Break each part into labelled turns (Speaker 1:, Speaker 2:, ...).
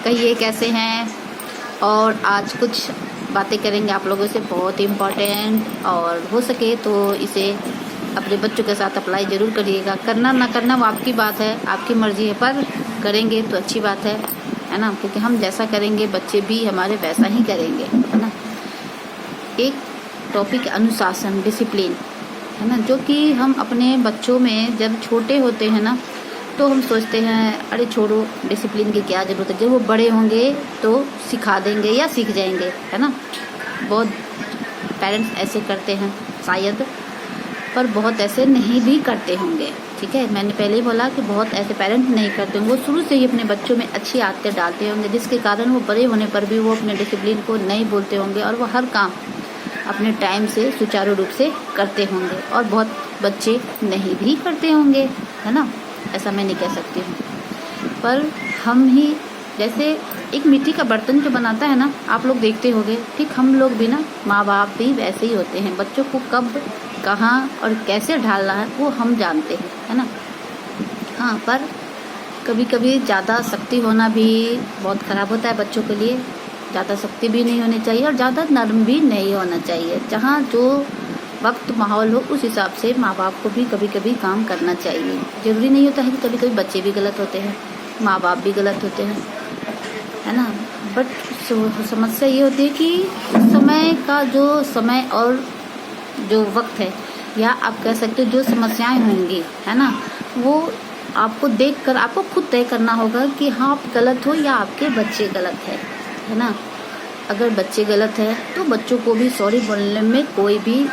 Speaker 1: कहिए कैसे हैं। और आज कुछ बातें करेंगे आप लोगों से, बहुत इम्पॉर्टेंट, और हो सके तो इसे अपने बच्चों के साथ अप्लाई ज़रूर करिएगा। करना ना करना वो आपकी बात है, आपकी मर्ज़ी है, पर करेंगे तो अच्छी बात है ना, क्योंकि हम जैसा करेंगे बच्चे भी हमारे वैसा ही करेंगे, है ना। एक टॉपिक अनुशासन, डिसिप्लिन, है ना, जो कि हम अपने बच्चों में जब छोटे होते हैं ना तो हम सोचते हैं अरे छोड़ो, डिसिप्लिन की क्या ज़रूरत है, जब वो बड़े होंगे तो सिखा देंगे या सीख जाएंगे, है ना। बहुत पेरेंट्स ऐसे करते हैं शायद, पर बहुत ऐसे नहीं भी करते होंगे, ठीक है। मैंने पहले ही बोला कि बहुत ऐसे पेरेंट्स नहीं करते होंगे, वो शुरू से ही अपने बच्चों में अच्छी आदतें डालते होंगे, जिसके कारण वो बड़े होने पर भी वो अपने डिसिप्लिन को नहीं बोलते होंगे और वो हर काम अपने टाइम से सुचारू रूप से करते होंगे। और बहुत बच्चे नहीं भी करते होंगे, है ना, ऐसा मैं नहीं कह सकती हूँ। पर हम ही, जैसे एक मिट्टी का बर्तन जो बनाता है ना, आप लोग देखते होंगे, ठीक हम लोग भी ना, माँ बाप भी वैसे ही होते हैं। बच्चों को कब, कहाँ और कैसे ढालना है वो हम जानते हैं, है ना। हाँ, पर कभी कभी ज़्यादा सख्ती होना भी बहुत ख़राब होता है बच्चों के लिए। ज़्यादा सख्ती भी नहीं होनी चाहिए और ज़्यादा नरम भी नहीं होना चाहिए। जहाँ जो वक्त माहौल हो उस हिसाब से माँ बाप को भी कभी कभी काम करना चाहिए। ज़रूरी नहीं होता है कि कभी कभी बच्चे भी गलत होते हैं, माँ बाप भी गलत होते हैं, है ना। बट समस्या ये होती है कि समय का जो समय और जो वक्त है, या आप कह सकते हो जो समस्याएं होंगी, है ना, वो आपको देखकर आपको खुद तय करना होगा कि हाँ आप गलत हो या आपके बच्चे गलत है ना। अगर बच्चे गलत है तो बच्चों को भी सॉरी बोलने में कोई भी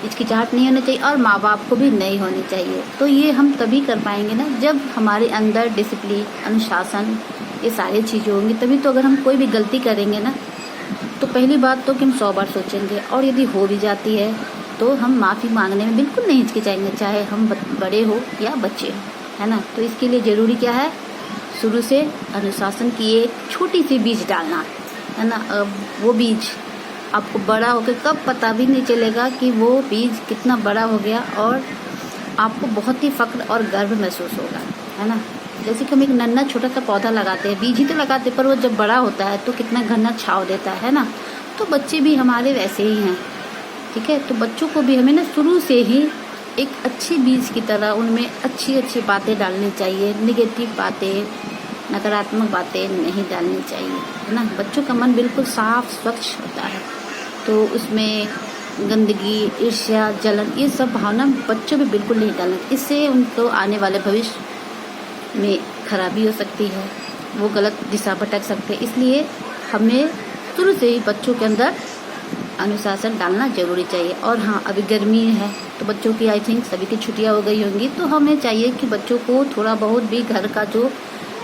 Speaker 1: हिचकिचाहट नहीं होनी चाहिए और माँ बाप को भी नहीं होनी चाहिए। तो ये हम तभी कर पाएंगे ना जब हमारे अंदर डिसिप्लिन, अनुशासन, ये सारी चीज़ें होंगी, तभी तो। अगर हम कोई भी गलती करेंगे ना तो पहली बात तो कि हम 100 बार सोचेंगे, और यदि हो भी जाती है तो हम माफ़ी मांगने में बिल्कुल नहीं हिचकिचाएंगे, चाहे हम बड़े हो या बच्चे हो, है ना। तो इसके लिए ज़रूरी क्या है, शुरू से अनुशासन की एक छोटी सी बीज डालना, है ना। अब वो बीज आपको बड़ा होकर कब पता भी नहीं चलेगा कि वो बीज कितना बड़ा हो गया, और आपको बहुत ही फ़ख्र और गर्व महसूस होगा, है ना। जैसे कि हम एक नन्हा छोटा सा पौधा लगाते हैं, बीज ही तो लगाते, पर वो जब बड़ा होता है तो कितना घना छाव देता है ना। तो बच्चे भी हमारे वैसे ही हैं, ठीक है। तो बच्चों को भी हमें ना शुरू से ही एक अच्छे बीज की तरह उनमें अच्छी अच्छी बातें डालनी चाहिए। निगेटिव बातें, नकारात्मक बातें नहीं डालनी चाहिए, है ना। बच्चों का मन बिल्कुल साफ स्वच्छ होता है, तो उसमें गंदगी, ईर्ष्या, जलन, ये सब भावना बच्चों में बिल्कुल नहीं डालना। इससे उनको आने वाले भविष्य में खराबी हो सकती है, वो गलत दिशा भटक सकते हैं। इसलिए हमें शुरू से ही बच्चों के अंदर अनुशासन डालना जरूरी चाहिए। और हाँ, अभी गर्मी है तो बच्चों की आई थिंक सभी की छुट्टियां हो गई होंगी, तो हमें चाहिए कि बच्चों को थोड़ा बहुत भी घर का जो,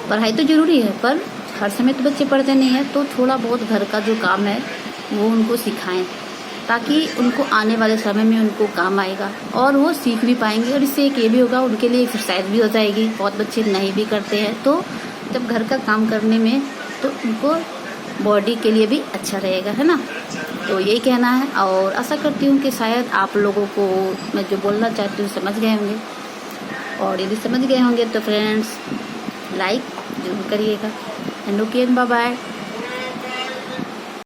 Speaker 1: पढ़ाई तो ज़रूरी है पर हर समय तो बच्चे पढ़ते नहीं हैं, तो थोड़ा बहुत घर का जो काम है वो उनको सिखाएं, ताकि उनको आने वाले समय में उनको काम आएगा और वो सीख भी पाएंगे। और इससे एक ये भी होगा, उनके लिए एक्सरसाइज भी हो जाएगी। बहुत बच्चे नहीं भी करते हैं, तो जब घर का काम करने में तो उनको बॉडी के लिए भी अच्छा रहेगा, है ना। तो यही कहना है, और आशा करती हूँ कि शायद आप लोगों को मैं जो बोलना चाहती हूँ समझ गए होंगे। और यदि समझ गए होंगे तो फ्रेंड्स लाइक जरूर करिएगा। And okay, bye bye.